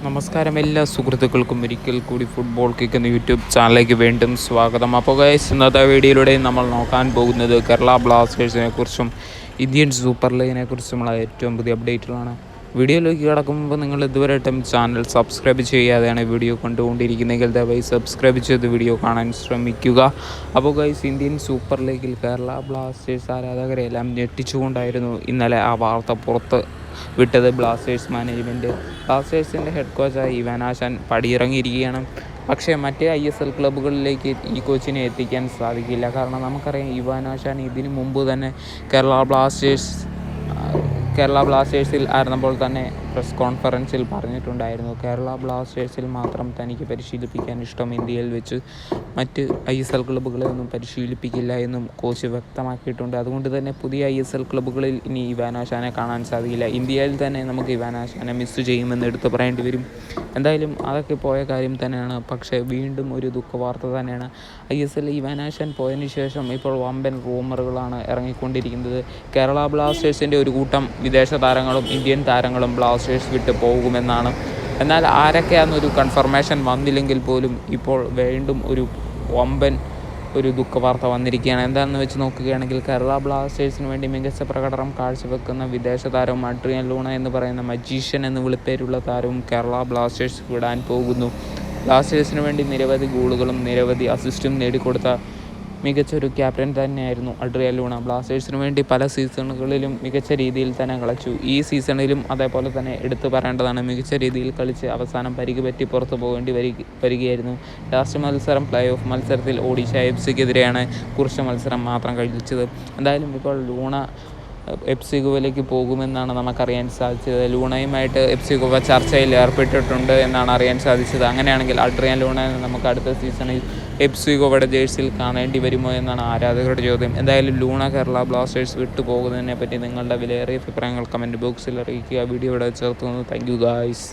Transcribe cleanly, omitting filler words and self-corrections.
നമസ്കാരം എല്ലാ സുഹൃത്തുക്കൾക്കും ഒരിക്കൽ കൂടി ഫുട്ബോൾ കിക്ക് എന്ന യൂട്യൂബ് ചാനലിലേക്ക് വീണ്ടും സ്വാഗതം. അപ്പോൾ ഗൈസ്, ഇന്നത്തെ വീഡിയോയിലൂടെ നമ്മൾ നോക്കാൻ പോകുന്നത് കേരള ബ്ലാസ്റ്റേഴ്സിനെ കുറിച്ചും ഇന്ത്യൻ സൂപ്പർ ലീഗിനെ കുറിച്ചുമുള്ള ഏറ്റവും പുതിയ അപ്ഡേറ്റുകളാണ്. വീഡിയോയിലേക്ക് കിടക്കുമ്പോൾ നിങ്ങൾ ഇതുവരെയായിട്ടും ചാനൽ സബ്സ്ക്രൈബ് ചെയ്യാതെയാണ് വീഡിയോ കണ്ടുകൊണ്ടിരിക്കുന്നതെങ്കിൽ ദയവായി സബ്സ്ക്രൈബ് ചെയ്ത് വീഡിയോ കാണാൻ ശ്രമിക്കുക. അപ്പോൾ ഗൈസ്, ഇന്ത്യൻ സൂപ്പർ ലീഗിൽ കേരള ബ്ലാസ്റ്റേഴ്സ് ആരാധകരെല്ലാം ഞെട്ടിച്ചുകൊണ്ടായിരുന്നു ഇന്നലെ ആ വാർത്ത പുറത്ത് വിട്ടത്. ബ്ലാസ്റ്റേഴ്സ് മാനേജ്മെൻറ്റ് ബ്ലാസ്റ്റേഴ്സിൻ്റെ ഹെഡ് കോച്ചായ ഇവാൻ ആശാൻ പടിയിറങ്ങിയിരിക്കുകയാണ്. പക്ഷേ മറ്റേ ISL ക്ലബ്ബുകളിലേക്ക് ഈ കോച്ചിനെ എത്തിക്കാൻ സാധിക്കില്ല. കാരണം നമുക്കറിയാം, ഇവാൻ ആശാൻ ഇതിനു മുമ്പ് തന്നെ കേരള ബ്ലാസ്റ്റേഴ്സിൽ ആയിരുന്നപ്പോൾ തന്നെ പ്രസ് കോൺഫറൻസിൽ പറഞ്ഞിട്ടുണ്ടായിരുന്നു, കേരള ബ്ലാസ്റ്റേഴ്സിൽ മാത്രം തനിക്ക് പരിശീലിപ്പിക്കാൻ ഇഷ്ടം, ഇന്ത്യയിൽ വെച്ച് മറ്റ് ISL ക്ലബ്ബുകളെയൊന്നും പരിശീലിപ്പിക്കില്ല എന്നും കോച്ച് വ്യക്തമാക്കിയിട്ടുണ്ട്. അതുകൊണ്ട് തന്നെ പുതിയ ISL ക്ലബ്ബുകളിൽ ഇനി ഇവാൻ ആശാനെ കാണാൻ സാധിക്കില്ല. ഇന്ത്യയിൽ തന്നെ നമുക്ക് ഇവാൻ ആശാനെ മിസ് ചെയ്യുമെന്ന് എടുത്തു പറയേണ്ടി വരും. എന്തായാലും അതൊക്കെ പോയ കാര്യം തന്നെയാണ്. പക്ഷേ വീണ്ടും ഒരു ദുഃഖവാർത്ത തന്നെയാണ്. ISL ഇവാൻ ആശാൻ പോയതിന് ശേഷം ഇപ്പോൾ വമ്പൻ റൂമറുകളാണ് ഇറങ്ങിക്കൊണ്ടിരിക്കുന്നത്. കേരള ബ്ലാസ്റ്റേഴ്സിൻ്റെ ഒരു കൂട്ടം വിദേശ താരങ്ങളും ഇന്ത്യൻ താരങ്ങളും ബ്ലാസ്റ്റേഴ്സ് വിട്ട് പോകുമെന്നാണ്. എന്നാൽ ആരൊക്കെയാണെന്നൊരു കൺഫർമേഷൻ വന്നില്ലെങ്കിൽ പോലും ഇപ്പോൾ വീണ്ടും ഒരു വമ്പൻ ഒരു ദുഃഖവാർത്ത വന്നിരിക്കുകയാണ്. എന്താണെന്ന് വെച്ച് നോക്കുകയാണെങ്കിൽ, കേരള ബ്ലാസ്റ്റേഴ്സിന് വേണ്ടി മികച്ച പ്രകടനം കാഴ്ചവെക്കുന്ന വിദേശ താരവും അഡ്രിയൻ ലൂണ എന്ന് പറയുന്ന മജീഷ്യൻ എന്ന് വിളിപ്പേരുള്ള താരവും കേരള ബ്ലാസ്റ്റേഴ്സ് വിടാൻ പോകുന്നു. ബ്ലാസ്റ്റേഴ്സിന് വേണ്ടി നിരവധി ഗോളുകളും നിരവധി അസിസ്റ്റും നേടിക്കൊടുത്ത മികച്ചൊരു ക്യാപ്റ്റൻ തന്നെയായിരുന്നു അഡ്രിയൻ ലൂണ. ബ്ലാസ്റ്റേഴ്സിന് വേണ്ടി പല സീസണുകളിലും മികച്ച രീതിയിൽ തന്നെ കളിച്ചു. ഈ സീസണിലും അതേപോലെ തന്നെ എടുത്തു പറയേണ്ടതാണ്, മികച്ച രീതിയിൽ കളിച്ച് അവസാനം പരിക്ക് പറ്റി പുറത്തു പോകേണ്ടി വരികയായിരുന്നു. ലാസ്റ്റ് മത്സരം പ്ലേ ഓഫ് മത്സരത്തിൽ ഒഡീഷ FC-ക്കെതിരെയാണ് കുറച്ച് മത്സരം മാത്രം കളിച്ചത്. എന്തായാലും ഇപ്പോൾ ലൂണ FC ഗോവയിലേക്ക് പോകുമെന്നാണ് നമുക്കറിയാൻ സാധിച്ചത്. ലൂണയുമായിട്ട് FC ഗോവ ചർച്ചയിൽ ഏർപ്പെട്ടിട്ടുണ്ട് എന്നാണ് അറിയാൻ സാധിച്ചത്. അങ്ങനെയാണെങ്കിൽ അഡ്രിയൻ ലൂണ നമുക്ക് അടുത്ത സീസണിൽ FC ഗോവയുടെ ജേഴ്സിയിൽ കാണേണ്ടി വരുമോ എന്നാണ് ആരാധകരുടെ ചോദ്യം. എന്തായാലും ലൂണ കേരള ബ്ലാസ്റ്റേഴ്സ് വിട്ടുപോകുന്നതിനെ പറ്റി നിങ്ങളുടെ വിലയേറിയ അഭിപ്രായങ്ങൾ കമൻറ്റ് ബോക്സിൽ അറിയിക്കുക. വീഡിയോ ഇവിടെ ചേർത്തുന്നു. Thank you guys.